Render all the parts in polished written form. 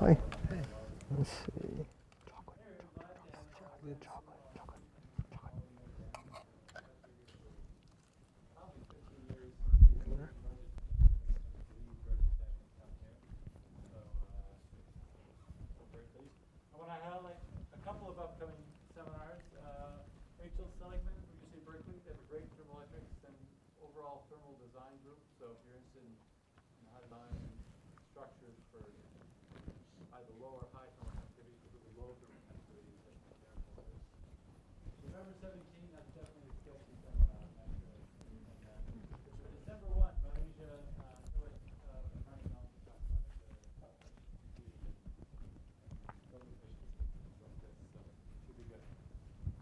Hi. Hey. Let's see.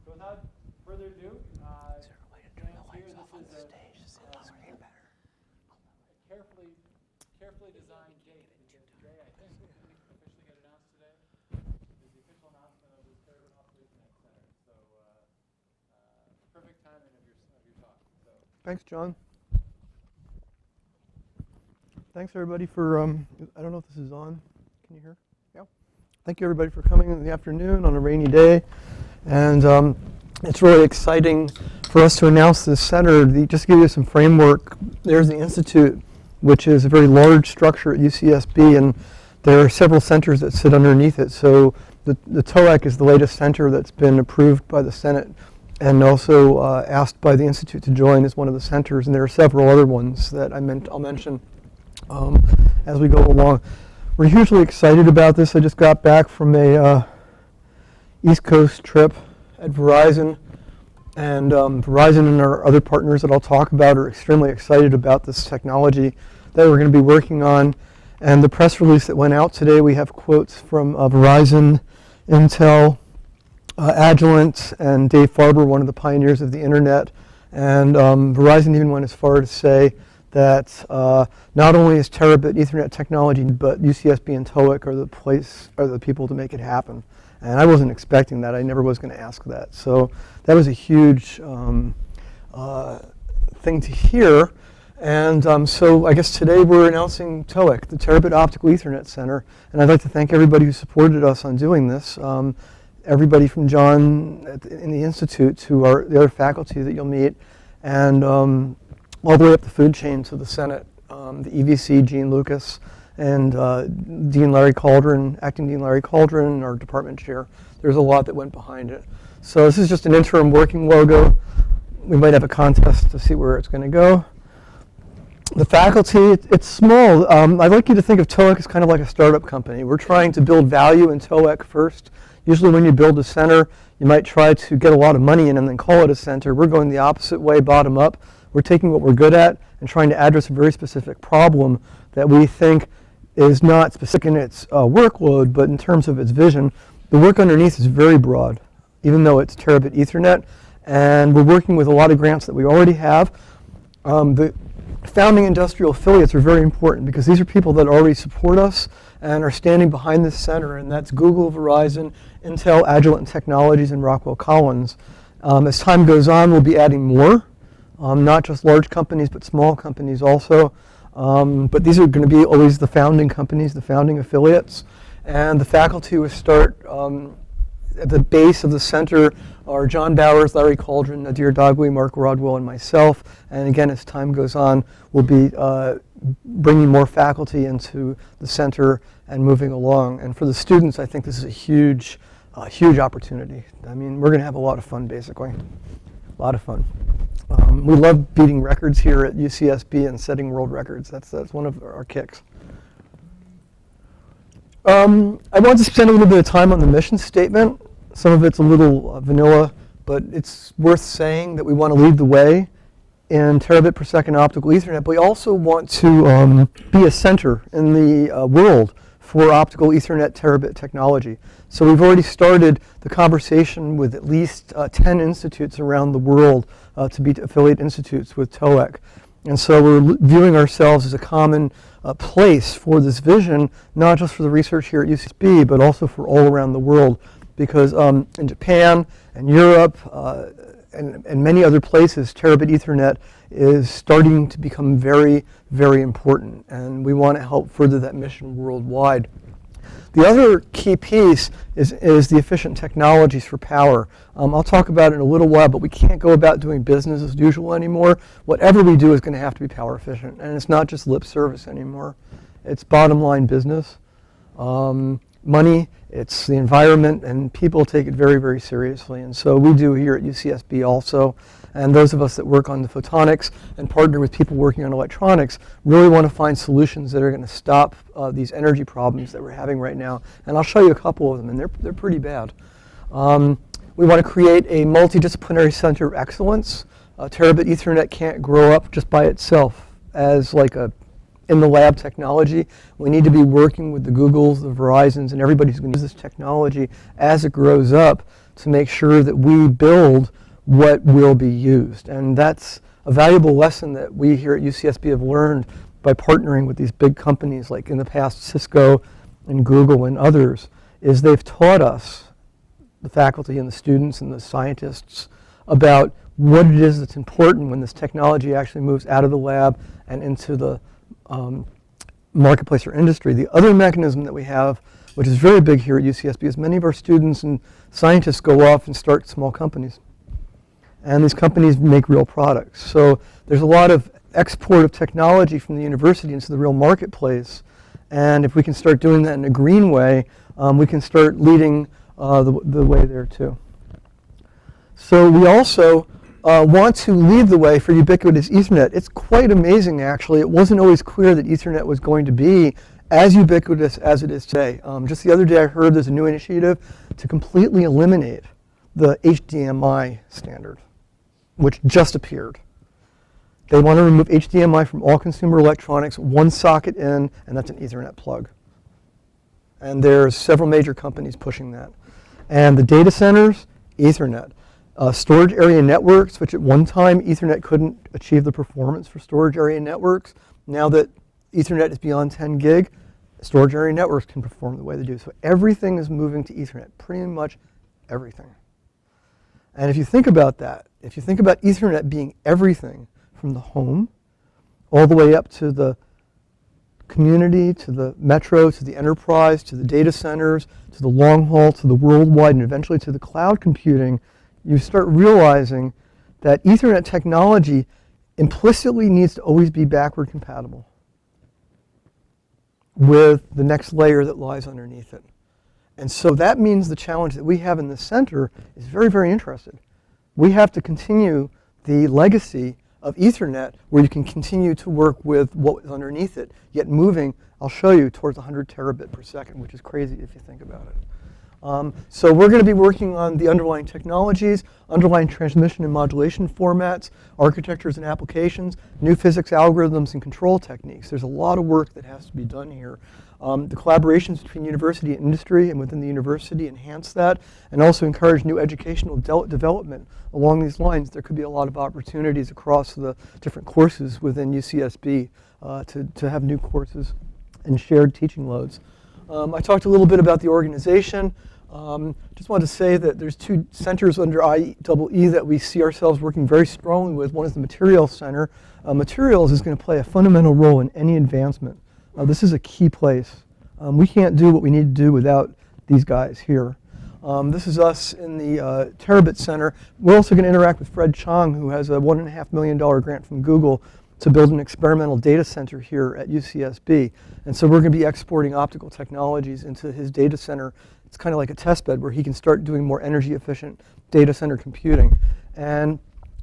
Without further ado, carefully designed date. Today, I think, we officially get announced today, is the official announcement of the Terabit Optical Ethernet Center. So, perfect timing of your talk. So. Thanks, John. Thanks, everybody, for, I don't know if this is on. Can you hear? Yeah. Thank you, everybody, for coming in the afternoon on a rainy day. And it's really exciting for us to announce this center. Just to give you some framework, there's the Institute, which is a very large structure at UCSB, and there are several centers that sit underneath it. So the TOEC is the latest center that's been approved by the Senate and also asked by the Institute to join as one of the centers. And there are several other ones that I'll mention as we go along. We're hugely excited about this. I just got back from a East Coast trip at Verizon, and Verizon and our other partners that I'll talk about are extremely excited about this technology that we're going to be working on. And the press release that went out today, we have quotes from Verizon, Intel, Agilent, and Dave Farber, one of the pioneers of the internet. And Verizon even went as far to say that not only is Terabit Ethernet technology, but UCSB and TOEC are the people to make it happen. And I wasn't expecting that. I never was going to ask that. So that was a huge thing to hear. And so I guess today we're announcing TOEC, the Terabit Optical Ethernet Center. And I'd like to thank everybody who supported us on doing this. Everybody from John in the Institute to the other faculty that you'll meet, and all the way up the food chain to the Senate, the EVC, Gene Lucas, and Dean Larry Cauldron, Acting Dean Larry Cauldron, our department chair. There's a lot that went behind it. So this is just an interim working logo. We might have a contest to see where it's going to go. The faculty, it's small. I'd like you to think of TOEC as kind of like a startup company. We're trying to build value in TOEC first. Usually when you build a center, you might try to get a lot of money in and then call it a center. We're going the opposite way, bottom up. We're taking what we're good at and trying to address a very specific problem that we think is not specific in its workload, but in terms of its vision. The work underneath is very broad, even though it's Terabit Ethernet. And we're working with a lot of grants that we already have. The founding industrial affiliates are very important because these are people that already support us and are standing behind this center. And that's Google, Verizon, Intel, Agilent Technologies, and Rockwell Collins. As time goes on, we'll be adding more, not just large companies, but small companies also. But these are going to be always the founding companies, the founding affiliates. And the faculty who start at the base of the center are John Bowers, Larry Cauldron, Nadir Dagwi, Mark Rodwell, and myself. And again, as time goes on, we'll be bringing more faculty into the center and moving along. And for the students, I think this is a huge opportunity. I mean, we're going to have a lot of fun, basically. A lot of fun. We love beating records here at UCSB and setting world records. That's one of our kicks. I want to spend a little bit of time on the mission statement. Some of it's a little vanilla, but it's worth saying that we want to lead the way in terabit per second optical Ethernet, but we also want to be a center in the world for optical Ethernet terabit technology. So we've already started the conversation with at least 10 institutes around the world to be affiliate institutes with TOEC. And so we're viewing ourselves as a common place for this vision, not just for the research here at UCSB, but also for all around the world. Because in Japan and Europe and many other places, Terabit Ethernet is starting to become very, very important. And we want to help further that mission worldwide. The other key piece is the efficient technologies for power. I'll talk about it in a little while, but we can't go about doing business as usual anymore. Whatever we do is going to have to be power efficient, and it's not just lip service anymore. It's bottom line business. Money, it's the environment, and people take it very, very seriously. And so we do here at UCSB also. And those of us that work on the photonics and partner with people working on electronics really want to find solutions that are going to stop these energy problems that we're having right now. And I'll show you a couple of them, and they're pretty bad. We want to create a multidisciplinary center of excellence. Terabit Ethernet can't grow up just by itself as like a in the lab technology. We need to be working with the Googles, the Verizons, and everybody who's going to use this technology as it grows up to make sure that we build what will be used. And that's a valuable lesson that we here at UCSB have learned by partnering with these big companies like in the past Cisco and Google and others, is they've taught us, the faculty and the students and the scientists, about what it is that's important when this technology actually moves out of the lab and into the marketplace or industry. The other mechanism that we have, which is very big here at UCSB, is many of our students and scientists go off and start small companies. And these companies make real products. So there's a lot of export of technology from the university into the real marketplace. And if we can start doing that in a green way, we can start leading the way there too. So we also want to lead the way for ubiquitous Ethernet. It's quite amazing, actually. It wasn't always clear that Ethernet was going to be as ubiquitous as it is today. Just the other day I heard there's a new initiative to completely eliminate the HDMI standard, which just appeared. They want to remove HDMI from all consumer electronics, one socket in, and that's an Ethernet plug. And there's several major companies pushing that. And the data centers, Ethernet. Storage area networks, which at one time Ethernet couldn't achieve the performance for storage area networks. Now that Ethernet is beyond 10 gig, storage area networks can perform the way they do. So everything is moving to Ethernet, pretty much everything. And if you think about that, if you think about Ethernet being everything from the home all the way up to the community, to the metro, to the enterprise, to the data centers, to the long haul, to the worldwide, and eventually to the cloud computing, you start realizing that Ethernet technology implicitly needs to always be backward compatible with the next layer that lies underneath it. And so that means the challenge that we have in the center is very, very interesting. We have to continue the legacy of Ethernet where you can continue to work with what is underneath it, yet moving, I'll show you, towards 100 terabit per second, which is crazy if you think about it. So we're going to be working on the underlying technologies, underlying transmission and modulation formats, architectures and applications, new physics algorithms and control techniques. There's a lot of work that has to be done here. The collaborations between university and industry and within the university enhance that and also encourage new educational development along these lines. There could be a lot of opportunities across the different courses within UCSB to have new courses and shared teaching loads. I talked a little bit about the organization. Just wanted to say that there's two centers under IEEE that we see ourselves working very strongly with. One is the Materials Center. Materials is going to play a fundamental role in any advancement. This is a key place. We can't do what we need to do without these guys here. This is us in the Terabit Center. We're also going to interact with Fred Chong, who has a $1.5 million grant from Google to build an experimental data center here at UCSB. And so we're going to be exporting optical technologies into his data center. It's kind of like a test bed where he can start doing more energy efficient data center computing. And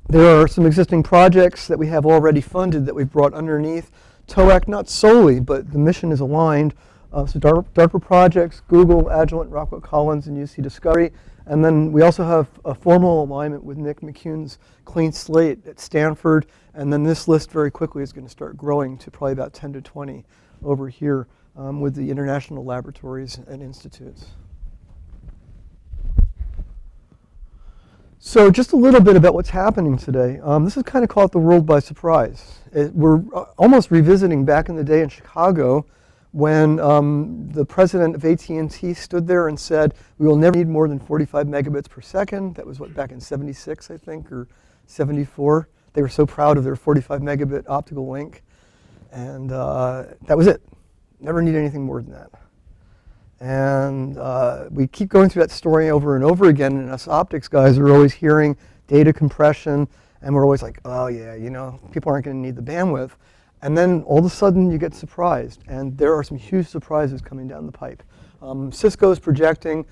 there are some existing projects that we have already funded that we've brought underneath TOEC, not solely, but the mission is aligned. So DARPA projects, Google, Agilent, Rockwell Collins, and UC Discovery. And then we also have a formal alignment with Nick McCune's Clean Slate at Stanford. And then this list very quickly is going to start growing to probably about 10 to 20 over here with the international laboratories and institutes. So just a little bit about what's happening today. This is kind of caught the world by surprise. We're almost revisiting back in the day in Chicago when the president of AT&T stood there and said, we will never need more than 45 megabits per second. That was what, back in 76, I think, or 74. They were so proud of their 45 megabit optical link. And that was it. Never need anything more than that. And we keep going through that story over and over again, and us optics guys are always hearing data compression, and we're always like, oh yeah, you know, people aren't going to need the bandwidth. And then all of a sudden you get surprised, and there are some huge surprises coming down the pipe. Cisco is projecting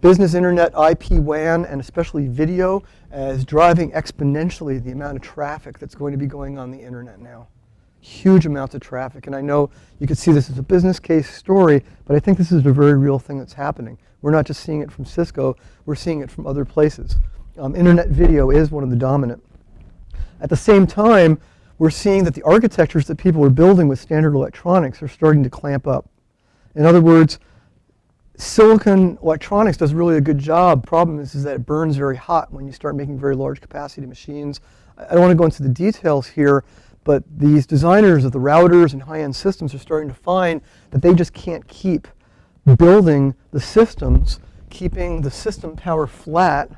business internet, IP WAN, and especially video as driving exponentially the amount of traffic that's going to be going on the internet now. Huge amounts of traffic. And I know you could see this as a business case story, but I think this is a very real thing that's happening. We're not just seeing it from Cisco, we're seeing it from other places. Internet video is one of the dominant. At the same time, we're seeing that the architectures that people are building with standard electronics are starting to clamp up. In other words, silicon electronics does really a good job. Problem is that it burns very hot when you start making very large capacity machines. I don't want to go into the details here, but these designers of the routers and high-end systems are starting to find that they just can't keep building the systems, keeping the system power flat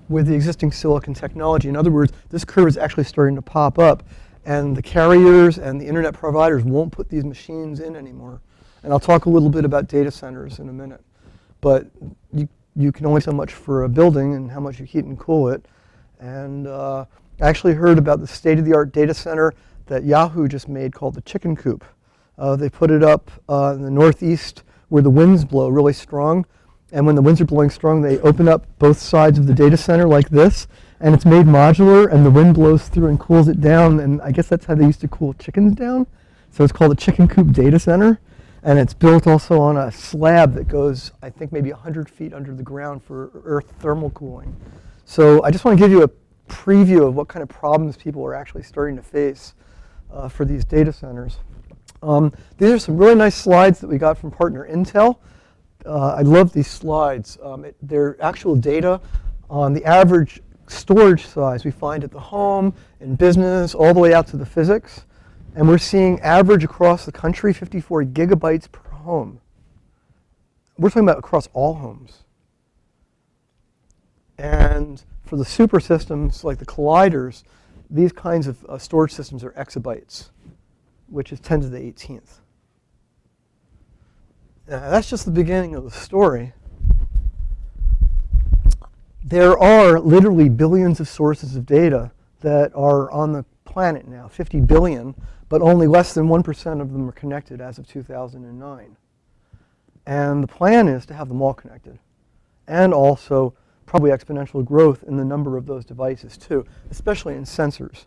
with the existing silicon technology. In other words, this curve is actually starting to pop up, and the carriers and the internet providers won't put these machines in anymore. And I'll talk a little bit about data centers in a minute. But you can only so much for a building and how much you heat and cool it. And I actually heard about the state-of-the-art data center that Yahoo just made called the Chicken Coop. They put it up in the northeast where the winds blow really strong. And when the winds are blowing strong, they open up both sides of the data center like this. And it's made modular, and the wind blows through and cools it down. And I guess that's how they used to cool chickens down. So it's called a Chicken Coop data center. And it's built also on a slab that goes, I think, maybe 100 feet under the ground for earth thermal cooling. So I just want to give you a preview of what kind of problems people are actually starting to face for these data centers. These are some really nice slides that we got from partner Intel. I love these slides. They're actual data on the average storage size we find at the home, in business, all the way out to the physics. And we're seeing average across the country 54 gigabytes per home. We're talking about across all homes. And for the super systems like the colliders, these kinds of storage systems are exabytes, which is 10 to the 18th. Now, that's just the beginning of the story. There are literally billions of sources of data that are on the planet now, 50 billion, but only less than 1% of them are connected as of 2009. And the plan is to have them all connected, and also probably exponential growth in the number of those devices too, especially in sensors.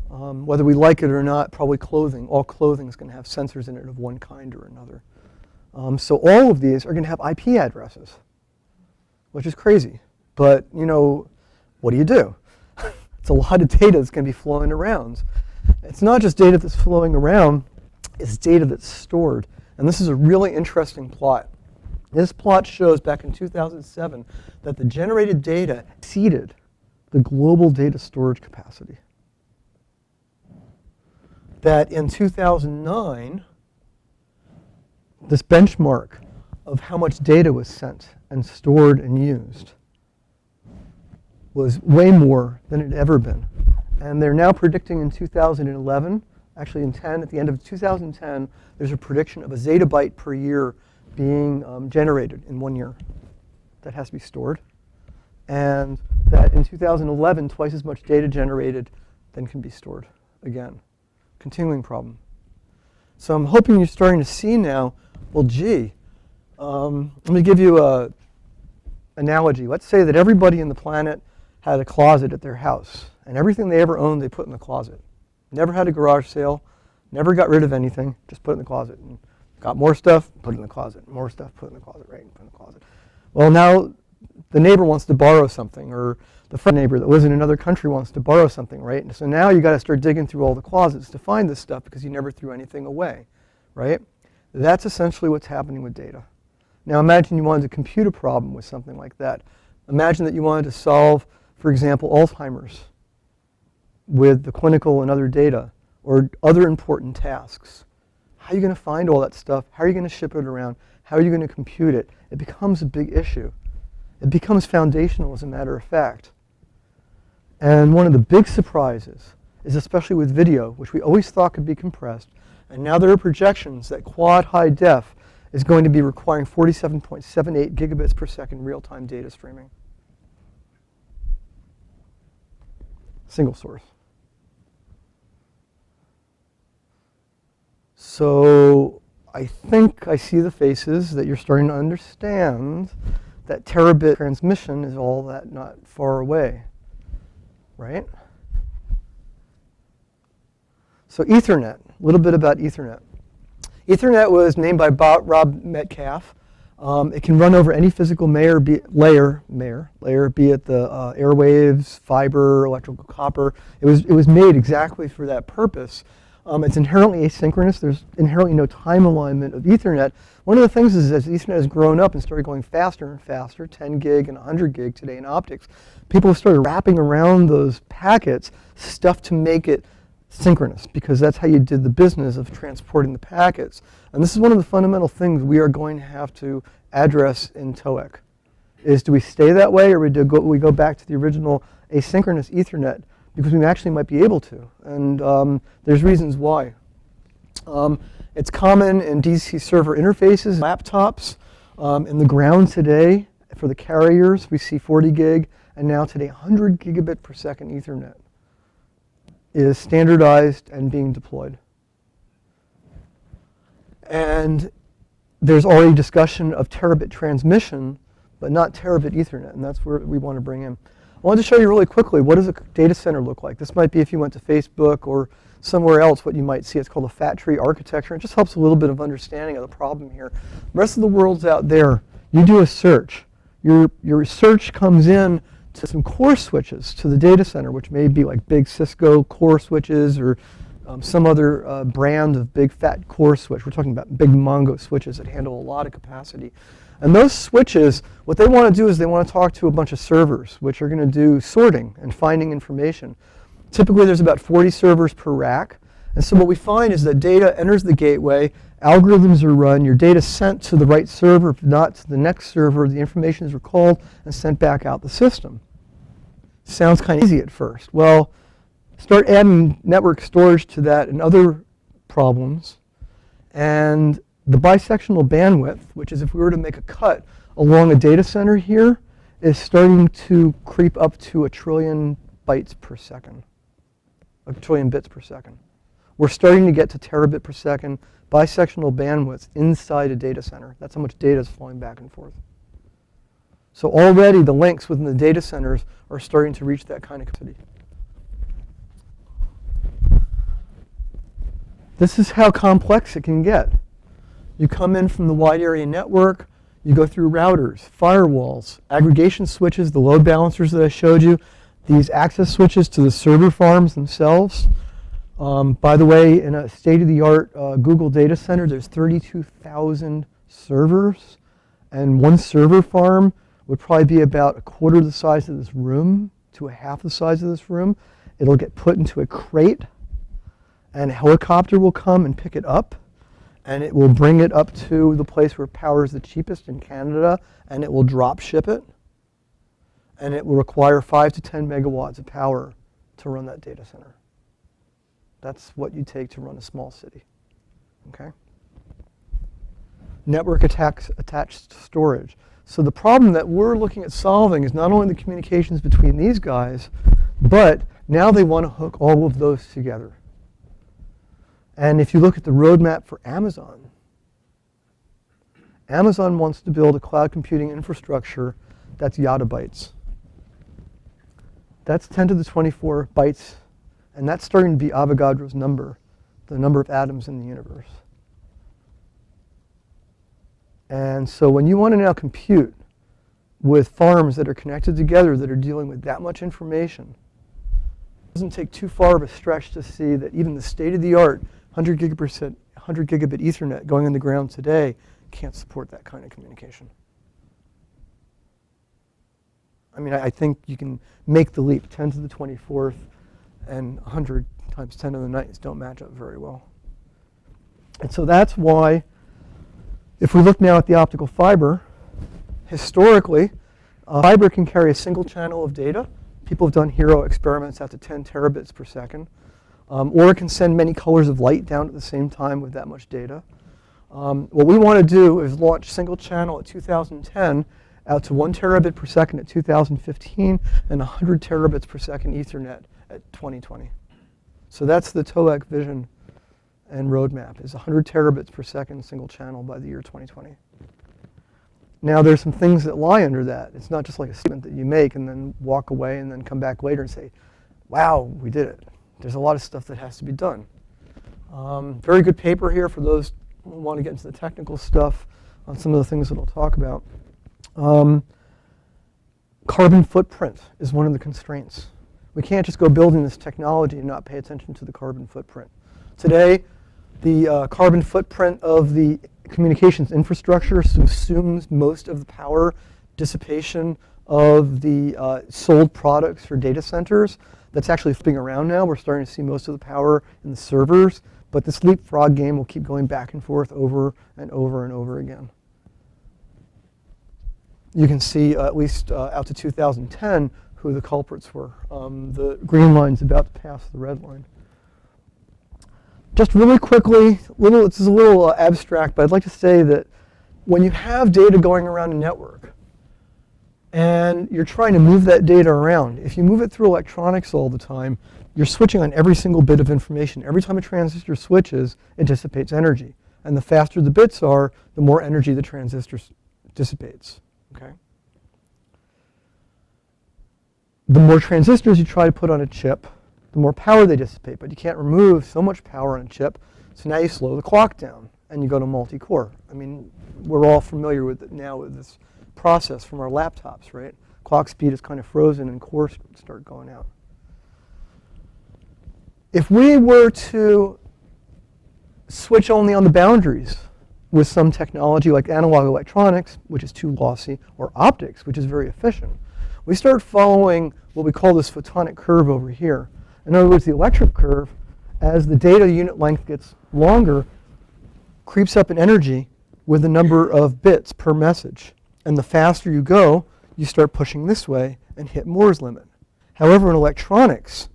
Whether we like it or not, probably clothing. All clothing is going to have sensors in it of one kind or another. So all of these are going to have IP addresses, which is crazy. But, you know, what do you do? It's a lot of data that's going to be flowing around. It's not just data that's flowing around, it's data that's stored. And this is a really interesting plot. This plot shows back in 2007 that the generated data exceeded the global data storage capacity. That in 2009, this benchmark of how much data was sent and stored and used was way more than it had ever been. And they're now predicting in 2011, actually at the end of 2010, there's a prediction of a zettabyte per year being generated in 1 year that has to be stored. And that in 2011, twice as much data generated than can be stored. Again, continuing problem. So I'm hoping you're starting to see now, well, gee, let me give you an analogy. Let's say that everybody in the planet had a closet at their house, and everything they ever owned they put in the closet. Never had a garage sale, never got rid of anything, just put it in the closet. And got more stuff, put it in the closet. More stuff, put it in the closet, right? Put it in the closet. Well, now the neighbor wants to borrow something, or the friend neighbor that lives in another country wants to borrow something, right? And so now you got to start digging through all the closets to find this stuff because you never threw anything away, right? That's essentially what's happening with data. Now imagine you wanted to compute a problem with something like that. Imagine that you wanted to solve, for example, Alzheimer's with the clinical and other data, or other important tasks. How are you going to find all that stuff? How are you going to ship it around? How are you going to compute it? It becomes a big issue. It becomes foundational, as a matter of fact. And one of the big surprises is, especially with video, which we always thought could be compressed, and now there are projections that quad high def is going to be requiring 47.78 gigabits per second real-time data streaming. Single source. So I think I see the faces that you're starting to understand that terabit transmission is all that not far away, right? So Ethernet, a little bit about Ethernet. Ethernet was named by Rob Metcalf. It can run over any physical layer, be it the airwaves, fiber, electrical copper. It was made exactly for that purpose. It's inherently asynchronous. There's inherently no time alignment of Ethernet. One of the things is as Ethernet has grown up and started going faster and faster, 10 gig and 100 gig today in optics, people have started wrapping around those packets stuff to make it synchronous, because that's how you did the business of transporting the packets. And this is one of the fundamental things we are going to have to address in TOEC, is do we stay that way, or we go back to the original asynchronous Ethernet, because we actually might be able to. And there's reasons why. It's common in DC server interfaces, laptops. In the ground today, for the carriers, we see 40 gig, and now today 100 gigabit per second Ethernet is standardized and being deployed. And there's already discussion of terabit transmission, but not terabit Ethernet, and that's where we want to bring in. I wanted to show you really quickly, what does a data center look like? This might be if you went to Facebook or somewhere else, what you might see. It's called a fat tree architecture. It just helps a little bit of understanding of the problem here. The rest of the world's out there. You do a search. Your search comes in to some core switches to the data center, which may be like big Cisco core switches or some other brand of big fat core switch. We're talking about big Mongo switches that handle a lot of capacity. And those switches, what they want to do is they want to talk to a bunch of servers, which are going to do sorting and finding information. Typically, there's about 40 servers per rack. And so what we find is that data enters the gateway, algorithms are run, your data sent to the right server, if not to the next server, the information is recalled and sent back out the system. Sounds kind of easy at first. Well, start adding network storage to that and other problems. And the bisectional bandwidth, which is if we were to make a cut along a data center here, is starting to creep up to 1 trillion bytes per second, 1 trillion bits per second. We're starting to get to terabit per second bisectional bandwidth inside a data center. That's how much data is flowing back and forth. So already the links within the data centers are starting to reach that kind of capacity. This is how complex it can get. You come in from the wide area network, you go through routers, firewalls, aggregation switches, the load balancers that I showed you, these access switches to the server farms themselves. By the way, in a state-of-the-art Google data center, there's 32,000 servers, and one server farm would probably be about 1/4 the size of this room to 1/2 the size of this room. It'll get put into a crate, and a helicopter will come and pick it up, and it will bring it up to the place where power is the cheapest in Canada, and it will drop ship it, and it will require 5 to 10 megawatts of power to run that data center. That's what you take to run a small city, okay? Network attached storage. So the problem that we're looking at solving is not only the communications between these guys, but now they want to hook all of those together. And if you look at the roadmap for Amazon, Amazon wants to build a cloud computing infrastructure that's yottabytes. That's 10 to the 24 bytes, and that's starting to be Avogadro's number, the number of atoms in the universe. And so when you want to now compute with farms that are connected together that are dealing with that much information, it doesn't take too far of a stretch to see that even the state-of-the-art 100 gigabit Ethernet going in the ground today can't support that kind of communication. I mean, I think you can make the leap. 10 to the 24th and 100 times 10 to the 9th don't match up very well. And so that's why, if we look now at the optical fiber, historically, fiber can carry a single channel of data. People have done hero experiments out to 10 terabits per second. Or it can send many colors of light down at the same time with that much data. What we want to do is launch single channel at 2010 out to 1 terabit per second at 2015 and 100 terabits per second Ethernet at 2020. So that's the TOEC vision and roadmap, is 100 terabits per second single channel by the year 2020. Now there's some things that lie under that. It's not just like a statement that you make and then walk away and then come back later and say, wow, we did it. There's a lot of stuff that has to be done. Very good paper here for those who want to get into the technical stuff on some of the things that I'll talk about. Carbon footprint is one of the constraints. We can't just go building this technology and not pay attention to the carbon footprint. Today, the carbon footprint of the communications infrastructure subsumes most of the power dissipation of the sold products for data centers. That's actually flipping around now. We're starting to see most of the power in the servers, but this leapfrog game will keep going back and forth over and over and over again. You can see, at least out to 2010, who the culprits were. The green line's about to pass the red line. Just really quickly, this is a little abstract, but I'd like to say that when you have data going around a network and you're trying to move that data around, if you move it through electronics all the time, you're switching on every single bit of information. Every time a transistor switches, it dissipates energy. And the faster the bits are, the more energy the transistor dissipates. Okay? The more transistors you try to put on a chip, the more power they dissipate, but you can't remove so much power on a chip, so now you slow the clock down and you go to multi-core. I mean, we're all familiar with it now with this process from our laptops, right? Clock speed is kind of frozen and cores start going out. If we were to switch only on the boundaries with some technology like analog electronics, which is too lossy, or optics, which is very efficient, we start following what we call this photonic curve over here. In other words, the electric curve, as the data unit length gets longer, creeps up in energy with the number of bits per message. And the faster you go, you start pushing this way and hit Moore's limit. However, in electronics,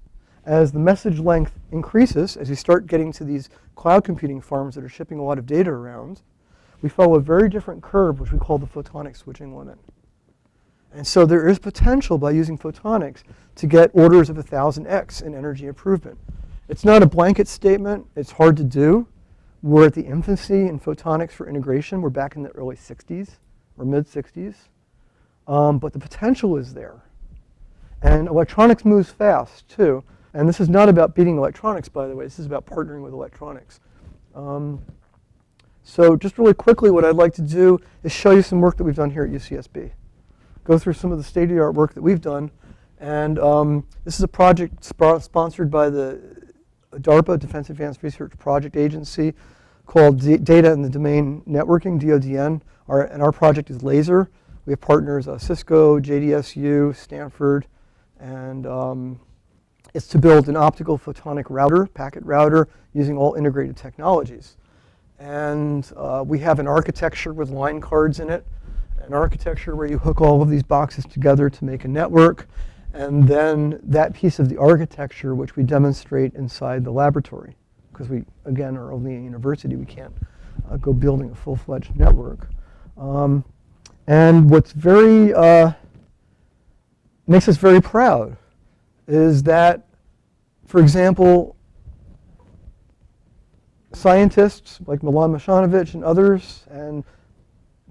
as the message length increases, as you start getting to these cloud computing farms that are shipping a lot of data around, we follow a very different curve, which we call the photonic switching limit. And so there is potential by using photonics to get orders of 1,000x in energy improvement. It's not a blanket statement. It's hard to do. We're at the infancy in photonics for integration. We're back in the early 60s or mid-60s. But the potential is there. And electronics moves fast, too. And this is not about beating electronics, by the way. This is about partnering with electronics. So just really quickly, what I'd like to do is show you some work that we've done here at UCSB. Go through some of the state-of-the-art work that we've done. And this is a project sponsored by the DARPA, Defense Advanced Research Project Agency, called Data in the Domain Networking, DODN. And our project is LASER. We have partners Cisco, JDSU, Stanford, and it's to build an optical photonic router, packet router, using all integrated technologies. And we have an architecture with line cards in it, an architecture where you hook all of these boxes together to make a network, and then that piece of the architecture which we demonstrate inside the laboratory. Because we, again, are only a university, we can't go building a full-fledged network. And what's makes us very proud is that, for example, scientists like Milan Mashanovic and others, and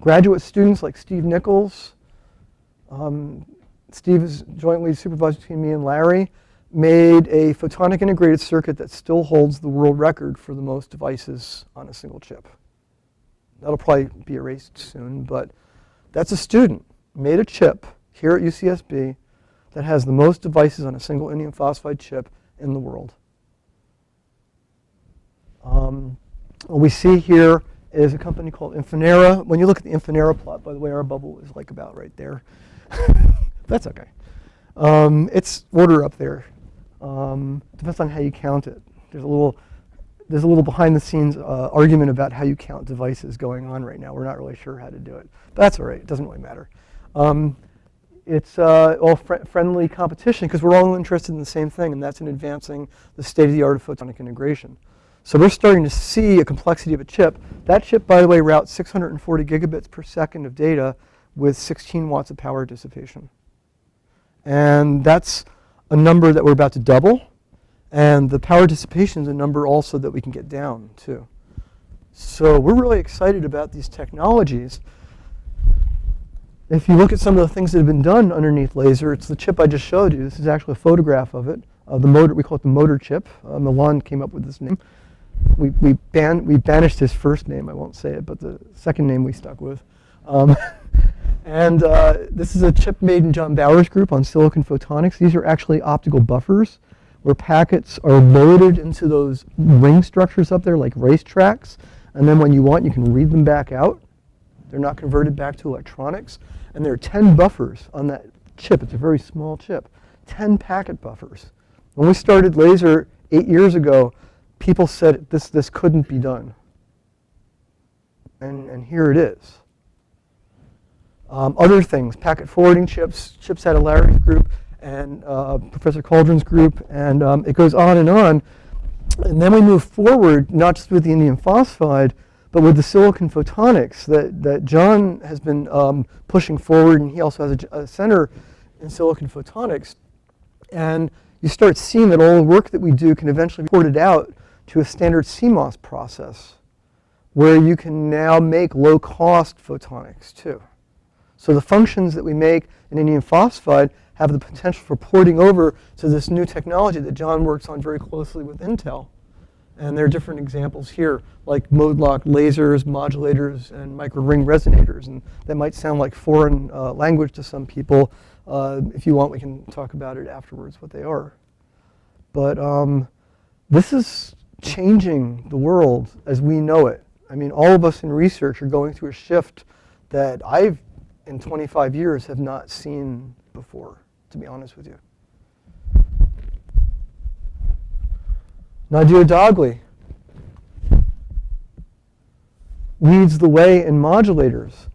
graduate students like Steve Nichols, Steve is jointly supervised between me and Larry, made a photonic integrated circuit that still holds the world record for the most devices on a single chip. That'll probably be erased soon, but that's a student, made a chip here at UCSB that has the most devices on a single indium phosphide chip in the world. What we see here is a company called Infinera. When you look at the Infinera plot, by the way, our bubble is like about right there. That's okay. It's order up there. Depends on how you count it. There's a little behind-the-scenes argument about how you count devices going on right now. We're not really sure how to do it. But that's all right. It doesn't really matter. It's all friendly competition because we're all interested in the same thing, and that's in advancing the state-of-the-art of photonic integration. So we're starting to see a complexity of a chip. That chip, by the way, routes 640 gigabits per second of data with 16 watts of power dissipation. And that's a number that we're about to double. And the power dissipation is a number also that we can get down to. So we're really excited about these technologies. If you look at some of the things that have been done underneath laser, it's the chip I just showed you. This is actually a photograph of it. The motor, we call it the motor chip. Milan came up with this name. We banished his first name. I won't say it, but the second name we stuck with. This is a chip made in John Bauer's group on silicon photonics. These are actually optical buffers where packets are loaded into those ring structures up there like racetracks. And then when you want, you can read them back out. They're not converted back to electronics. And there are 10 buffers on that chip. It's a very small chip. 10 packet buffers. When we started laser 8 years ago, people said this couldn't be done. And here it is. Other things, packet forwarding chips, chips out of Larry's group, and Professor Cauldron's group, and it goes on. And then we move forward, not just with the indium phosphide, but with the silicon photonics that John has been pushing forward, and he also has a center in silicon photonics. And you start seeing that all the work that we do can eventually be ported out to a standard CMOS process, where you can now make low-cost photonics too. So the functions that we make in indium phosphide have the potential for porting over to this new technology that John works on very closely with Intel. And there are different examples here, like mode-locked lasers, modulators, and micro-ring resonators. And that might sound like foreign language to some people. If you want, we can talk about it afterwards, what they are. But this is changing the world as we know it. I mean, all of us in research are going through a shift that I've, in 25 years, have not seen before, to be honest with you. Nadia Dogli leads the way in modulators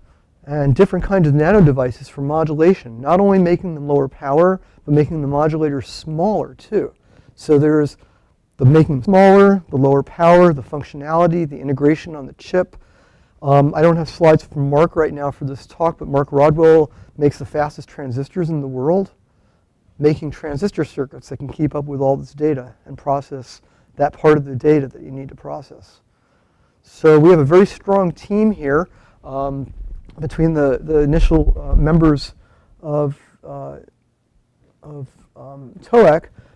and different kinds of nano devices for modulation, not only making them lower power, but making the modulators smaller too. So there's the making them smaller, the lower power, the functionality, the integration on the chip. I don't have slides from Mark right now for this talk, but Mark Rodwell makes the fastest transistors in the world, making transistor circuits that can keep up with all this data and process that part of the data that you need to process. So we have a very strong team here between the initial members of TOEC.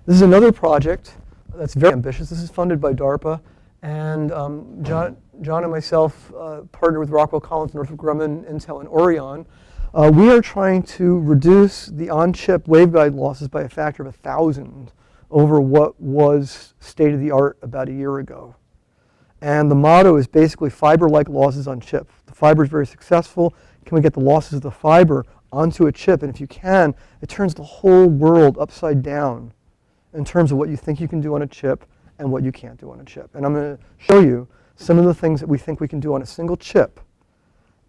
This is another project that's very ambitious. This is funded by DARPA. And John and myself partner with Rockwell Collins, Northrop Grumman, Intel, and Orion. We are trying to reduce the on-chip waveguide losses by a factor of 1,000 over what was state-of-the-art about a year ago. And the motto is basically fiber-like losses on chip. The fiber is very successful. Can we get the losses of the fiber onto a chip? And if you can, it turns the whole world upside down in terms of what you think you can do on a chip and what you can't do on a chip. And I'm going to show you some of the things that we think we can do on a single chip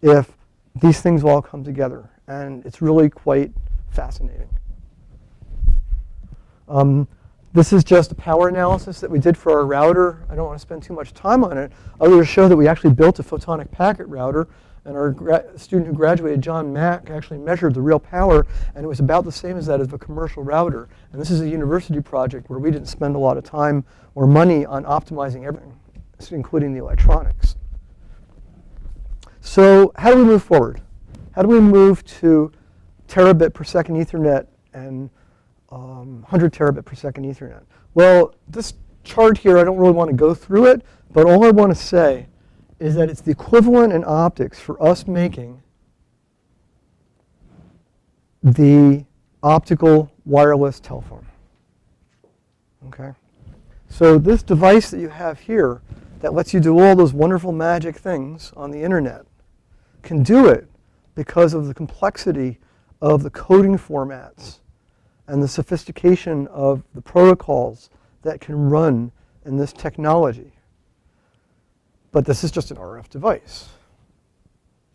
if these things all come together. And it's really quite fascinating. This is just a power analysis that we did for our router. I don't want to spend too much time on it, other than to show that we actually built a photonic packet router. And our student who graduated, John Mack, actually measured the real power, and it was about the same as that of a commercial router. And this is a university project where we didn't spend a lot of time or money on optimizing everything, including the electronics. So how do we move forward? How do we move to terabit per second Ethernet and 100 terabit per second Ethernet? Well, this chart here, I don't really want to go through it, but all I want to say is that it's the equivalent in optics for us making the optical wireless telephone. Okay? So this device that you have here that lets you do all those wonderful magic things on the internet can do it because of the complexity of the coding formats and the sophistication of the protocols that can run in this technology. But this is just an RF device.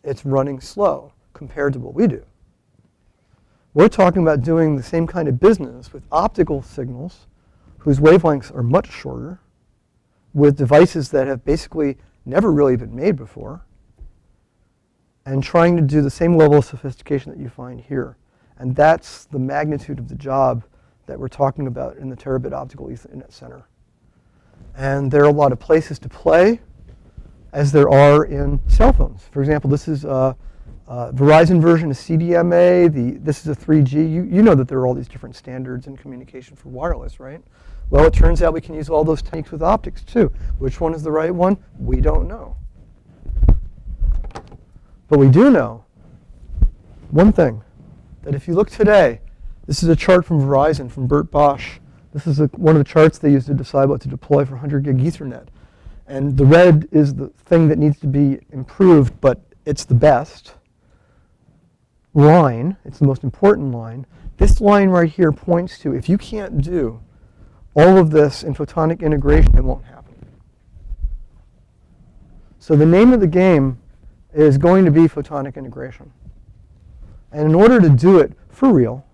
It's running slow compared to what we do. We're talking about doing the same kind of business with optical signals whose wavelengths are much shorter with devices that have basically never really been made before, and trying to do the same level of sophistication that you find here. And that's the magnitude of the job that we're talking about in the Terabit Optical Ethernet Center. And there are a lot of places to play, as there are in cell phones. For example, this is a Verizon version of CDMA. This is a 3G. You know that there are all these different standards in communication for wireless, right? Well, it turns out we can use all those techniques with optics, too. Which one is the right one? We don't know. But we do know one thing, that if you look today, this is a chart from Verizon, from Bert Bosch. This is one of the charts they use to decide what to deploy for 100 gig Ethernet. And the red is the thing that needs to be improved, but it's the best line. It's the most important line. This line right here points to, if you can't do all of this in photonic integration, it won't happen. So the name of the game is going to be photonic integration. And in order to do it for real,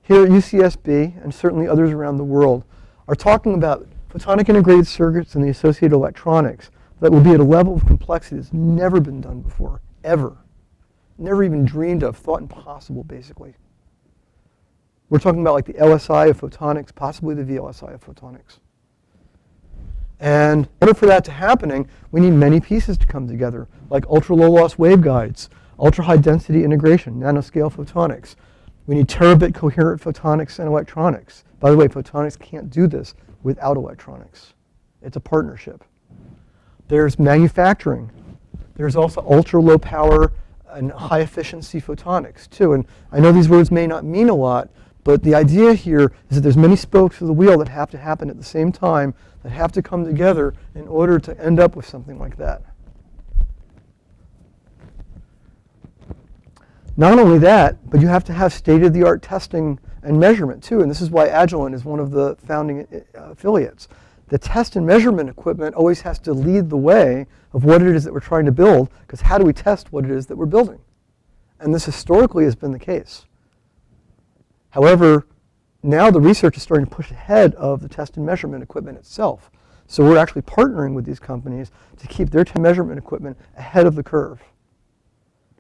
here at UCSB, and certainly others around the world, are talking about photonic integrated circuits and the associated electronics that will be at a level of complexity that's never been done before, ever. Never even dreamed of, thought impossible, basically. We're talking about like the LSI of photonics, possibly the VLSI of photonics. And in order for that to happen, we need many pieces to come together, like ultra-low loss waveguides, ultra-high density integration, nanoscale photonics. We need terabit coherent photonics and electronics. By the way, photonics can't do this without electronics. It's a partnership. There's manufacturing. There's also ultra-low power and high efficiency photonics, too. And I know these words may not mean a lot, but the idea here is that there's many spokes of the wheel that have to happen at the same time, that have to come together in order to end up with something like that. Not only that, but you have to have state-of-the-art testing and measurement, too. And this is why Agilent is one of the founding affiliates. The test and measurement equipment always has to lead the way of what it is that we're trying to build, because how do we test what it is that we're building? And this historically has been the case. However, now the research is starting to push ahead of the test and measurement equipment itself. So we're actually partnering with these companies to keep their test and measurement equipment ahead of the curve,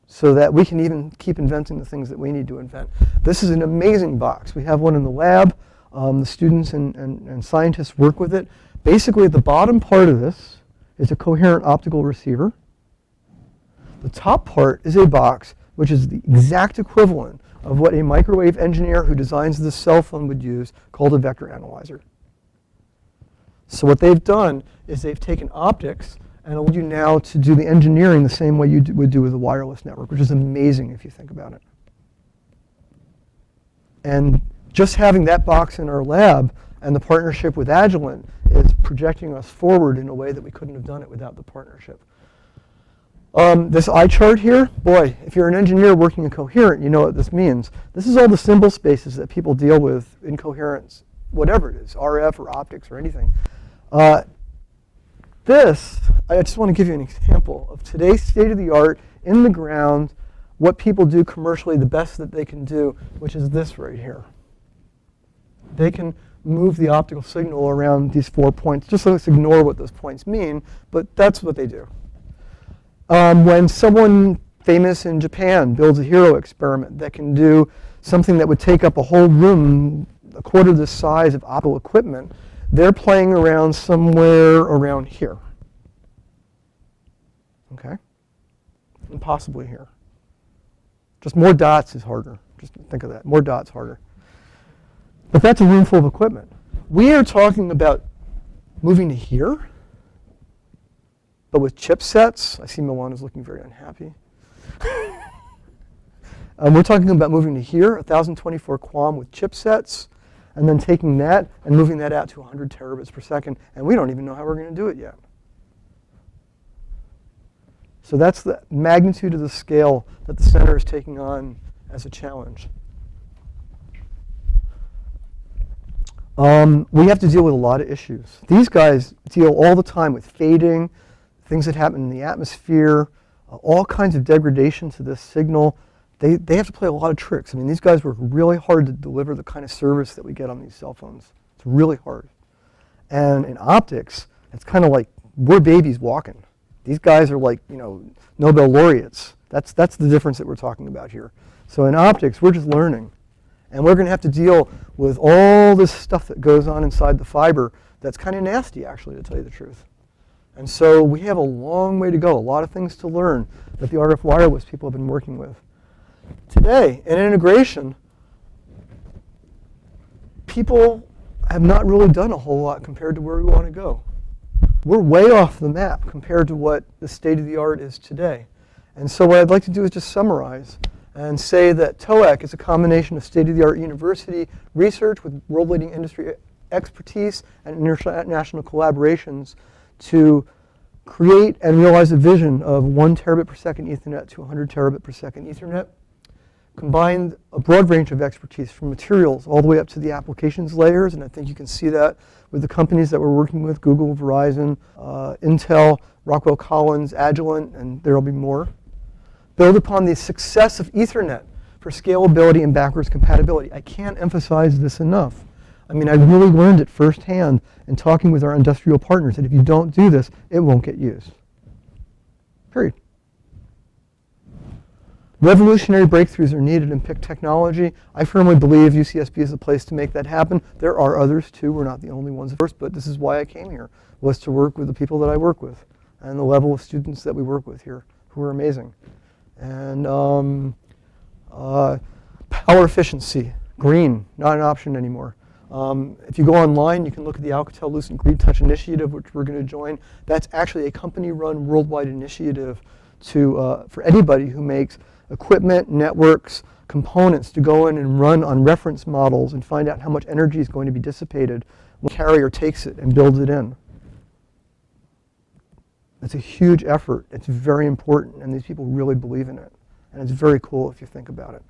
so that we can even keep inventing the things that we need to invent. This is an amazing box. We have one in the lab. The students and scientists work with it. Basically, the bottom part of this is a coherent optical receiver. The top part is a box which is the exact equivalent of what a microwave engineer who designs this cell phone would use, called a vector analyzer. So what they've done is they've taken optics and allowed you now to do the engineering the same way you would do with a wireless network, which is amazing if you think about it. And just having that box in our lab and the partnership with Agilent is projecting us forward in a way that we couldn't have done it without the partnership. This eye chart here, boy, if you're an engineer working in coherent, you know what this means. This is all the symbol spaces that people deal with in coherence, whatever it is, RF or optics or anything. I just want to give you an example of today's state-of-the-art, in the ground, what people do commercially, the best that they can do, which is this right here. They can move the optical signal around these 4 points. Just let's ignore what those points mean, but that's what they do. When someone famous in Japan builds a hero experiment that can do something that would take up a whole room, a quarter the size of optical equipment, they're playing around somewhere around here. Okay? And possibly here. Just more dots is harder. Just think of that. More dots harder. But that's a room full of equipment. We are talking about moving to here, but with chipsets. I see Milana's looking very unhappy. We're talking about moving to here, 1024 QAM with chipsets, and then taking that and moving that out to 100 terabits per second, and we don't even know how we're going to do it yet. So that's the magnitude of the scale that the center is taking on as a challenge. We have to deal with a lot of issues. These guys deal all the time with fading, things that happen in the atmosphere, all kinds of degradation to this signal. They have to play a lot of tricks. I mean, these guys work really hard to deliver the kind of service that we get on these cell phones. It's really hard. And in optics, It's kind of like we're babies walking. These guys are like, you know, Nobel laureates. That's the difference that we're talking about here. So in optics, we're just learning. And we're going to have to deal with all this stuff that goes on inside the fiber that's kind of nasty, actually, to tell you the truth. And so we have a long way to go, a lot of things to learn that the RF wireless people have been working with. Today, in integration, people have not really done a whole lot compared to where we want to go. We're way off the map compared to what the state of the art is today. And so what I'd like to do is just summarize and say that TOEC is a combination of state-of-the-art university research with world-leading industry expertise and international collaborations to create and realize a vision of 1 terabit per second Ethernet to 100 terabit per second Ethernet. Combined a broad range of expertise from materials all the way up to the applications layers, and I think you can see that with the companies that we're working with, Google, Verizon, Intel, Rockwell Collins, Agilent, and there will be more. Build upon the success of Ethernet for scalability and backwards compatibility. I can't emphasize this enough. I mean, I really learned it firsthand in talking with our industrial partners that if you don't do this, it won't get used. Period. Revolutionary breakthroughs are needed in PIC technology. I firmly believe UCSB is the place to make that happen. There are others too. We're not the only ones, of course, but this is why I came here, was to work with the people that I work with and the level of students that we work with here who are amazing. And power efficiency, green, not an option anymore. If you go online, you can look at the Alcatel-Lucent Green Touch Initiative, which we're going to join. That's actually a company-run worldwide initiative for anybody who makes equipment, networks, components to go in and run on reference models and find out how much energy is going to be dissipated when a carrier takes it and builds it in. It's a huge effort. It's very important, and these people really believe in it. And it's very cool if you think about it.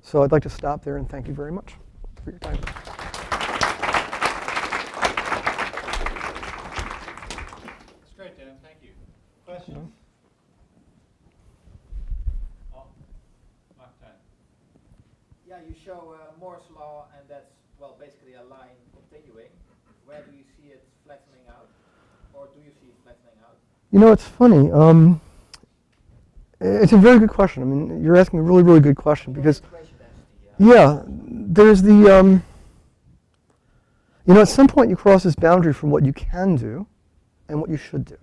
So I'd like to stop there and thank you very much for your time. That's great, Dan. Thank you. Questions? Oh, Mark 10. Yeah, you show Moore's law, and that's, well, basically a line continuing. Where do you see it flattening out? Or do you see it flattening out? You know, it's funny. It's a very good question. I mean, you're asking a really, really good question because, yeah, there's the, you know, at some point you cross this boundary from what you can do and what you should do.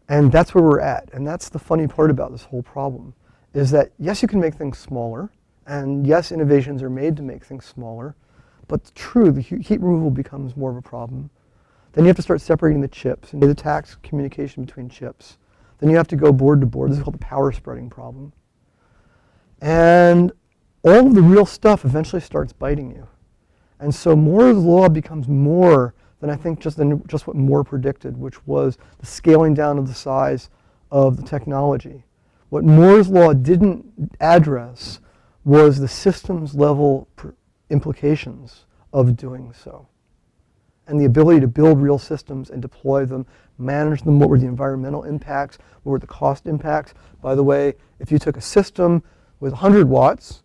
And that's where we're at. And that's the funny part about this whole problem, is that, yes, you can make things smaller, and yes, innovations are made to make things smaller, but true, the heat removal becomes more of a problem. Then you have to start separating the chips and the tax communication between chips. Then you have to go board to board. This is called the power spreading problem. And all of the real stuff eventually starts biting you. And so Moore's law becomes more than I think just what Moore predicted, which was the scaling down of the size of the technology. What Moore's law didn't address was the systems level implications of doing so, and the ability to build real systems and deploy them, manage them. What were the environmental impacts? What were the cost impacts? By the way, if you took a system with 100 watts,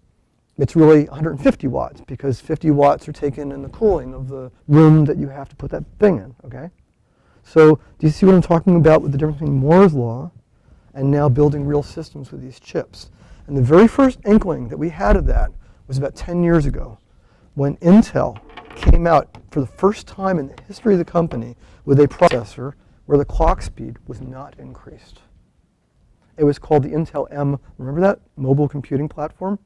it's really 150 watts because 50 watts are taken in the cooling of the room that you have to put that thing in, okay? So do you see what I'm talking about with the difference between Moore's law and now building real systems with these chips? And the very first inkling that we had of that was about 10 years ago when Intel came out for the first time in the history of the company with a processor where the clock speed was not increased. It was called the Intel M, remember that? Mobile computing platform?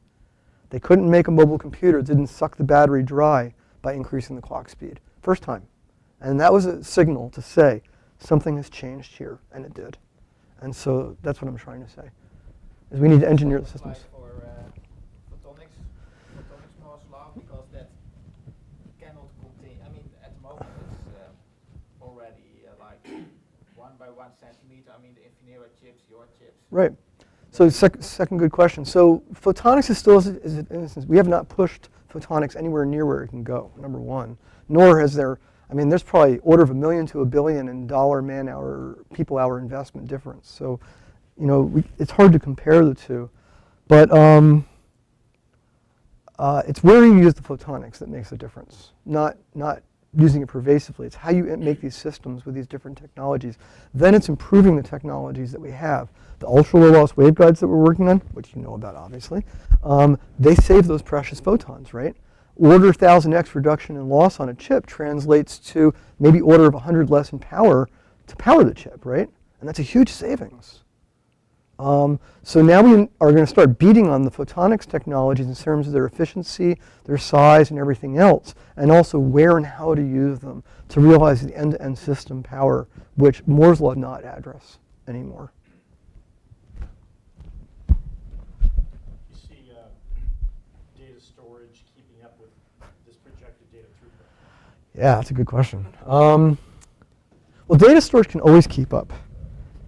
They couldn't make a mobile computer that didn't suck the battery dry by increasing the clock speed. First time. And that was a signal to say something has changed here, and it did. And so that's what I'm trying to say, is we need to engineer the systems. For photonics Moore's law, because that cannot contain, I mean, at the moment it's already like 1 by 1 centimeter. I mean, the Infinera chips, your chips. Right. So second good question. So photonics is still, in instance, we have not pushed photonics anywhere near where it can go, number one. Nor has there, I mean, there's probably order of $1 million to $1 billion in dollar, man-hour, people-hour investment difference. So, you know, it's hard to compare the two. But it's where you use the photonics that makes a difference, not using it pervasively. It's how you make these systems with these different technologies. Then it's improving the technologies that we have. The ultra-low loss waveguides that we're working on, which you know about obviously, they save those precious photons, right? Order 1,000x reduction in loss on a chip translates to maybe order of 100 less in power to power the chip, right? And that's a huge savings. So now we are going to start beating on the photonics technologies in terms of their efficiency, their size, and everything else, and also where and how to use them to realize the end-to-end system power, which Moore's law does not address anymore. You see data storage keeping up with this projected data throughput? Yeah, that's a good question. Well, data storage can always keep up.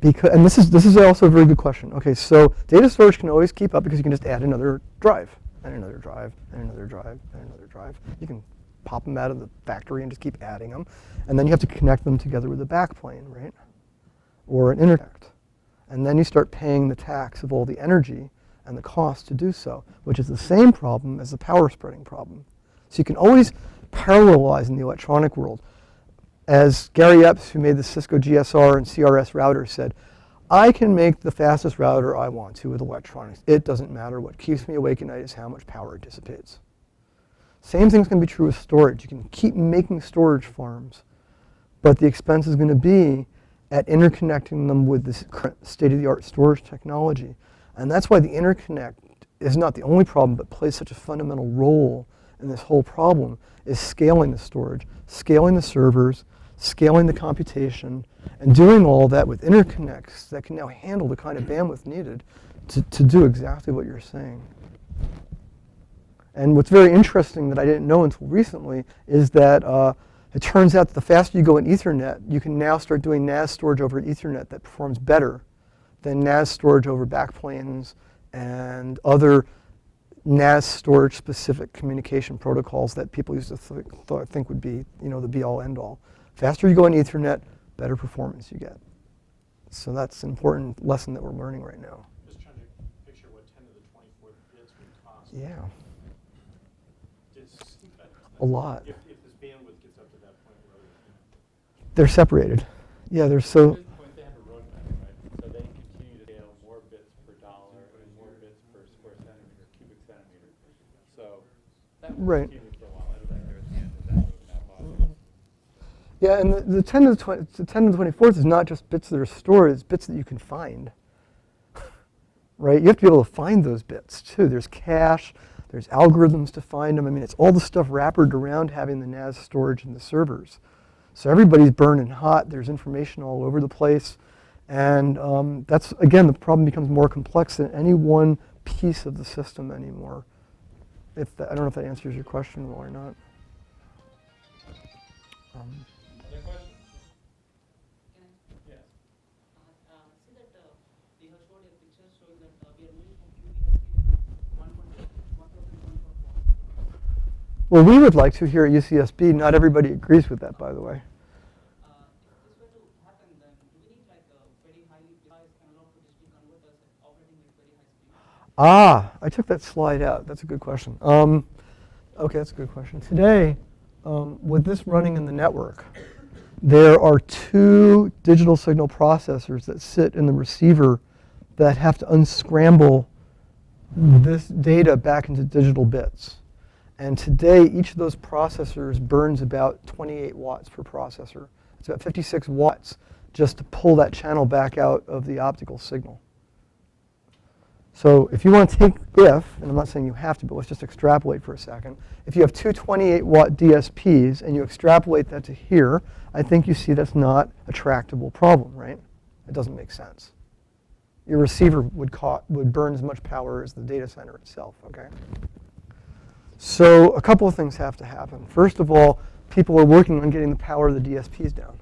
And this is also a very good question. Okay, so data storage can always keep up because you can just add another drive, and another drive, and another drive, and another drive. You can pop them out of the factory and just keep adding them. And then you have to connect them together with a backplane, right? Or an interconnect. And then you start paying the tax of all the energy and the cost to do so, which is the same problem as the power spreading problem. So you can always parallelize in the electronic world. As Gary Epps, who made the Cisco GSR and CRS router, said, I can make the fastest router I want to with electronics. It doesn't matter. What keeps me awake at night is how much power it dissipates. Same thing's going to be true with storage. You can keep making storage farms, but the expense is going to be at interconnecting them with this state-of-the-art storage technology. And that's why the interconnect is not the only problem, but plays such a fundamental role in this whole problem, is scaling the storage, scaling the servers, scaling the computation, and doing all that with interconnects that can now handle the kind of bandwidth needed to do exactly what you're saying. And what's very interesting that I didn't know until recently is that it turns out that the faster you go in Ethernet, you can now start doing NAS storage over Ethernet that performs better than NAS storage over backplanes and other NAS storage specific communication protocols that people used to think would be, the be-all end-all. Faster you go in Ethernet, better performance you get. So that's an important lesson that we're learning right now. Just trying to picture what 10 to the 24th bits would cost. Yeah, It's, a lot. If this bandwidth gets up to that point where They're separated. Yeah, they're so. At this point, they have a roadmap, right? So they continue to scale more bits per dollar and more bits per square centimeter, cubic centimeter. So that will Right. continue for a while. I don't think they're at the end of that roadmap model. Yeah, and the 10 to the 10 to the 24th is not just bits that are stored, it's bits that you can find. Right? You have to be able to find those bits too. There's cache, there's algorithms to find them. I mean, it's all the stuff wrapped around having the NAS storage and the servers. So everybody's burning hot. There's information all over the place. And that's, again, the problem becomes more complex than any one piece of the system anymore. I don't know if that answers your question well or not. Other questions? Yes. See that we have showed a picture showing that we are moving from UBSP to 1.1. Well, we would like to here at UCSB. Not everybody agrees with that, by the way. If this were to happen, then do we need like a very highly precise analog to digital converters operating at very high speed? I took that slide out. That's a good question. Okay, that's a good question. Today, with this running in the network, there are 2 digital signal processors that sit in the receiver that have to unscramble this data back into digital bits. And today, each of those processors burns about 28 watts per processor. It's about 56 watts just to pull that channel back out of the optical signal. So if you want to take and I'm not saying you have to, but let's just extrapolate for a second. If you have 2 28-watt DSPs and you extrapolate that to here, I think you see that's not a tractable problem, right? It doesn't make sense. Your receiver would burn as much power as the data center itself, okay? So a couple of things have to happen. First of all, people are working on getting the power of the DSPs down.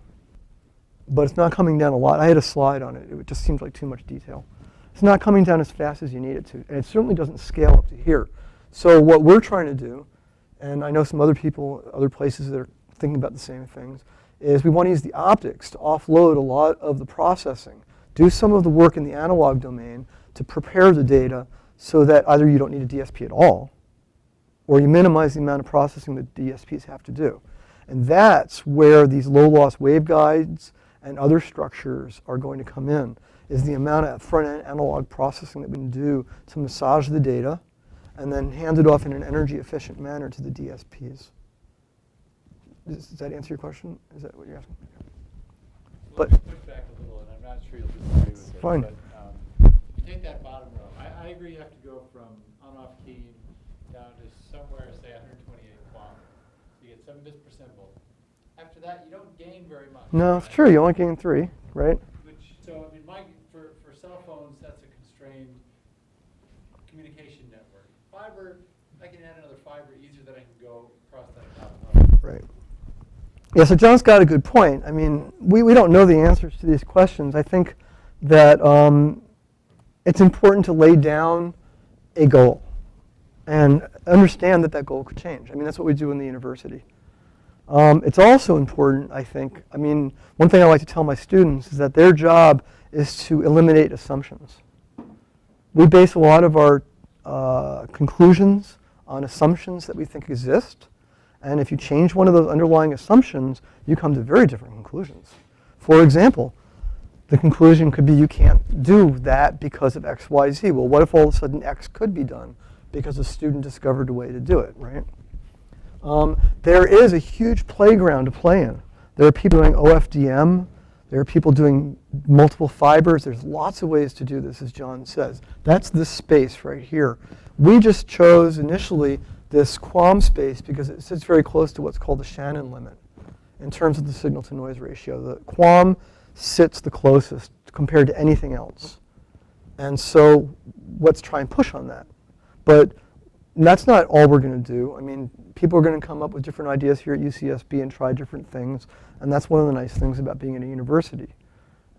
But it's not coming down a lot. I had a slide on it. It just seems like too much detail. It's not coming down as fast as you need it to. And it certainly doesn't scale up to here. So what we're trying to do, and I know some other people, other places that are thinking about the same things, is we want to use the optics to offload a lot of the processing. Do some of the work in the analog domain to prepare the data so that either you don't need a DSP at all, or you minimize the amount of processing that DSPs have to do. And that's where these low-loss waveguides and other structures are going to come in, is the amount of front-end analog processing that we can do to massage the data and then hand it off in an energy-efficient manner to the DSPs. Does that answer your question? Is that what you're asking? Let But me push back a little, and I'm not sure you'll disagree with it. fine. But, if you take that bottom row, I agree you have to go from on-off keying down to somewhere, say 128 kilometers. You get 7 bits per symbol. After that, you don't gain very much. no, it's true. You only gain 3, right? So, I mean, for cell phones, that's a constrained communication network. Fiber, I can add another fiber easier than I can go across that bottom row. Right. Yeah, so John's got a good point. I mean, we don't know the answers to these questions. I think that it's important to lay down a goal and understand that that goal could change. I mean, that's what we do in the university. It's also important, I think, I mean, one thing I like to tell my students is that their job is to eliminate assumptions. We base a lot of our conclusions on assumptions that we think exist. And if you change one of those underlying assumptions, you come to very different conclusions. For example, the conclusion could be you can't do that because of X, Y, Z. Well, what if all of a sudden X could be done because a student discovered a way to do it, right? There is a huge playground to play in. There are people doing OFDM. There are people doing multiple fibers. There's lots of ways to do this, as John says. That's this space right here. We just chose initially this QAM space because it sits very close to what's called the Shannon limit in terms of the signal-to-noise ratio. The QAM sits the closest compared to anything else. And so let's try and push on that. But that's not all we're going to do. I mean, people are going to come up with different ideas here at UCSB and try different things. And that's one of the nice things about being at a university.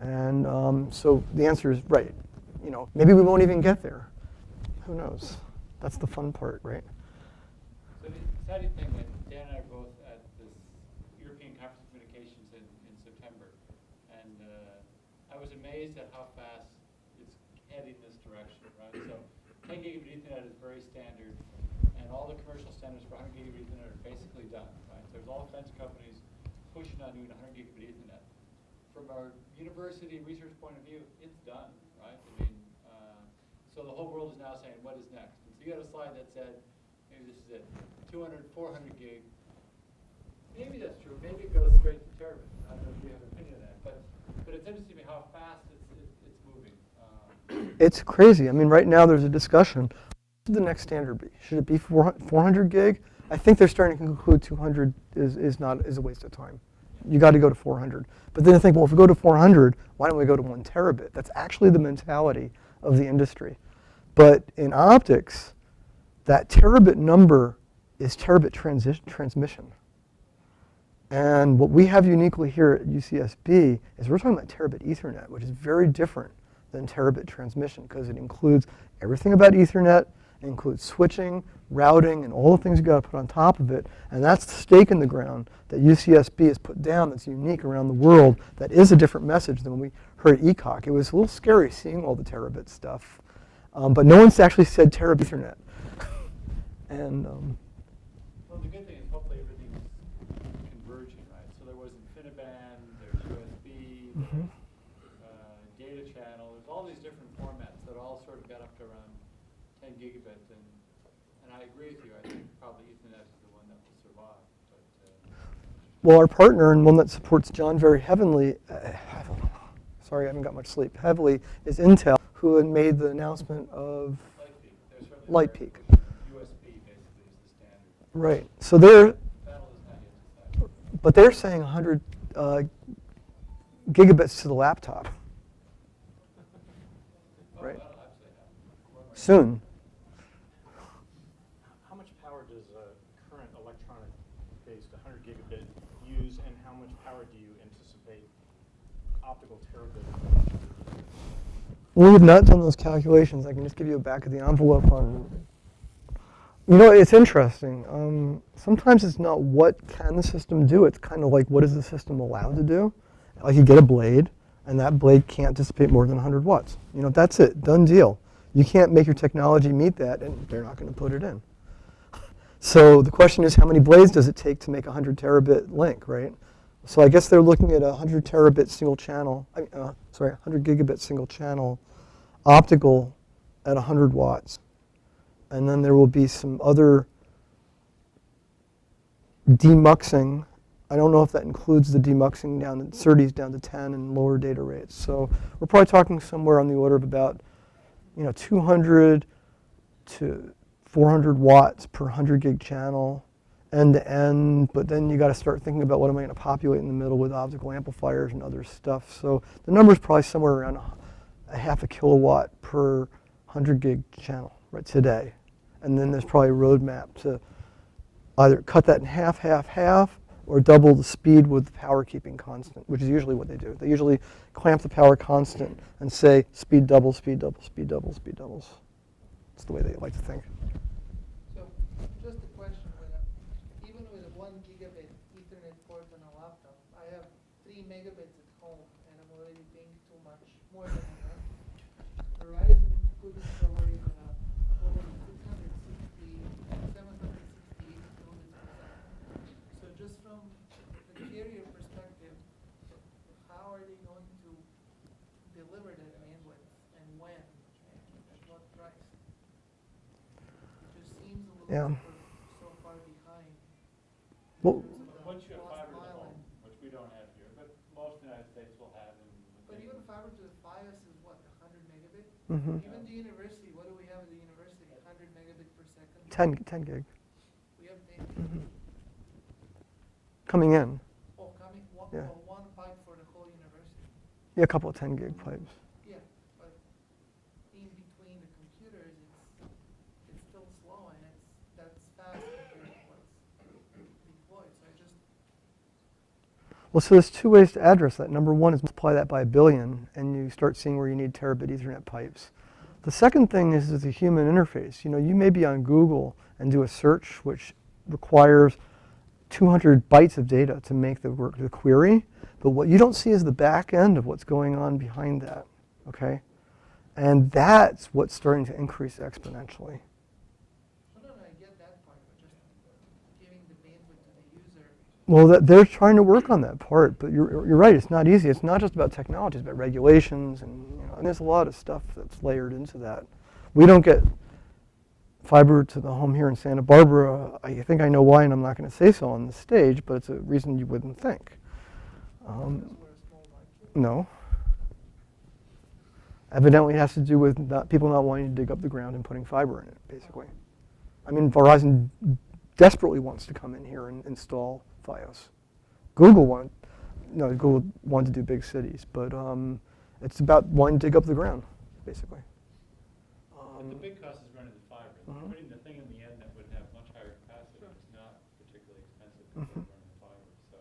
And so the answer is right. You know, maybe we won't even get there. Who knows? That's the fun part, right? So the exciting thing that Dan and I are both at this European Conference of Communications in September, and I was amazed at how fast it's heading this direction, right? So 10 gigabit Ethernet is very standard, and all the commercial standards for 100 gigabit Ethernet are basically done, right? So there's all defense companies pushing on doing 100 gigabit Ethernet. From our university research point of view, it's done, right? I mean, so the whole world is now saying, what is next? And so you had a slide that said, maybe this is it, 200, 400 gig. Maybe that's true. Maybe it goes straight to terabit. I don't know if you have an opinion on that, but it's interesting to me how fast it's moving. It's crazy. I mean, right now there's a discussion. What should the next standard be? Should it be 400 gig? I think they're starting to conclude 200 is a waste of time. You got to go to 400. But then I think, well, if we go to 400, why don't we go to 1 terabit? That's actually the mentality of the industry. But in optics, that terabit number is terabit transmission. And what we have uniquely here at UCSB is we're talking about Terabit Ethernet, which is very different than terabit transmission because it includes everything about Ethernet. It includes switching, routing, and all the things you got to put on top of it. And that's the stake in the ground that UCSB has put down that's unique around the world that is a different message than when we heard ECOC. It was a little scary seeing all the terabit stuff. But no one's actually said Terabit Ethernet. And well, the good thing is hopefully everything's converging, right? So there was InfiniBand, there's USB, data channel. There's all these different formats that all sort of got up to around 10 gigabit. And I agree with you. I think probably Ethernet is the one that will survive. But, well, our partner and one that supports John very heavily, sorry, I haven't got much sleep, heavily, is Intel, who had made the announcement of LightPeak. USB basically is the standard. Right. So they're, Battle is not yet decided. but they're saying 100 gigabits to the laptop. Right. That'll actually happen. Soon. How much power does a current electronic-based 100 gigabit use, and how much power do you anticipate optical terabit? We have not done those calculations. I can just give you a back of the envelope on. You know, it's interesting. Sometimes it's not what can the system do. It's kind of like what is the system allowed to do. Like you get a blade, and that blade can't dissipate more than 100 watts. You know, that's it. Done deal. You can't make your technology meet that, and they're not going to put it in. So the question is, how many blades does it take to make a 100 terabit link, right? So I guess they're looking at a 100 terabit single channel, 100 gigabit single channel optical at 100 watts. And then there will be some other demuxing. I don't know if that includes the demuxing down to SerDes down to 10 and lower data rates. So we're probably talking somewhere on the order of about 200 to 400 watts per 100 gig channel, end to end. But then you got to start thinking about what am I going to populate in the middle with optical amplifiers and other stuff. So the number is probably somewhere around a half a kilowatt per 100 gig channel right today. And then there's probably a roadmap to either cut that in half, half, half, or double the speed with the power keeping constant, which is usually what they do. They usually clamp the power constant and say speed doubles, speed doubles, speed doubles, speed doubles. That's the way they like to think. So, just a question, even with a 1 gigabit Ethernet port on a laptop, I have 3 megabits at home, and I'm already paying too much, more than enough. Verizon couldn't provide over 660, 768 kilobits per second. So just from the carrier perspective, how are they going to deliver that bandwidth, and when, and at what price? It just seems a little bit so far behind. Well, Once you have fiber to the home, which we don't have here, but most United States will have. But even fiber to the FiOS is what, 100 megabit? mhm. Even the university, what do we have at the university? 100 megabit per second? 10 gig We have 10. coming in. Oh, coming, Yeah. one pipe for the whole university. Yeah, a couple of 10 gig pipes. Yeah, but in between the computers, it's still slow, and that's fast compared to what's deployed. So I just, Well, so there's two ways to address that. Number one is multiply that by 1 billion, and you start seeing where you need terabit Ethernet pipes. The second thing is the human interface. You may be on Google and do a search which requires 200 bytes of data to make the query, but what you don't see is the back end of what's going on behind that, okay? And that's what's starting to increase exponentially. no, I get that part, but just giving the bandwidth to the user. Well, they're trying to work on that part, but you're right. It's not easy. It's not just about technology. It's about regulations, and and there's a lot of stuff that's layered into that. We don't get fiber to the home here in Santa Barbara. I think I know why, and I'm not going to say so on the stage, but it's a reason you wouldn't think. No. Evidently, it has to do with people not wanting to dig up the ground and putting fiber in it, basically. I mean, Verizon desperately wants to come in here and install FiOS. Google wanted to do big cities, but it's about wanting to dig up the ground, basically. But the big cost is running the fiber. Mhm. Putting the thing in the end that would have much higher capacity is not particularly expensive compared to running the fiber. So,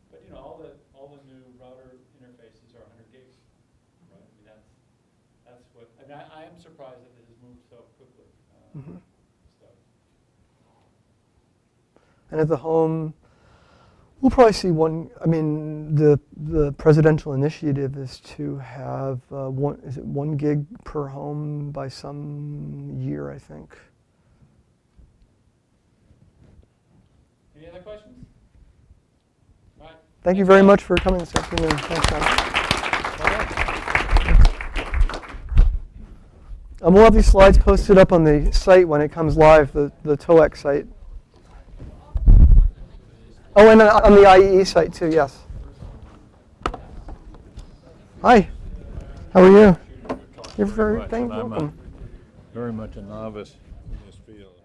but all the new router interfaces are 100 gigs, right? I mean that's what. I mean, I am surprised that it has moved so quickly. Mhm. So. And at the home, we'll probably see one. I mean, the presidential initiative is to have 1 gig per home by some year, I think. Any other questions? All right. Thank you very much for coming this afternoon. Thanks, guys. We'll have these slides posted up on the site when it comes live, the TOEC site. Oh, and on the IEE site too, yes. Hi, how are you? You're very welcome. Very much a novice in this field.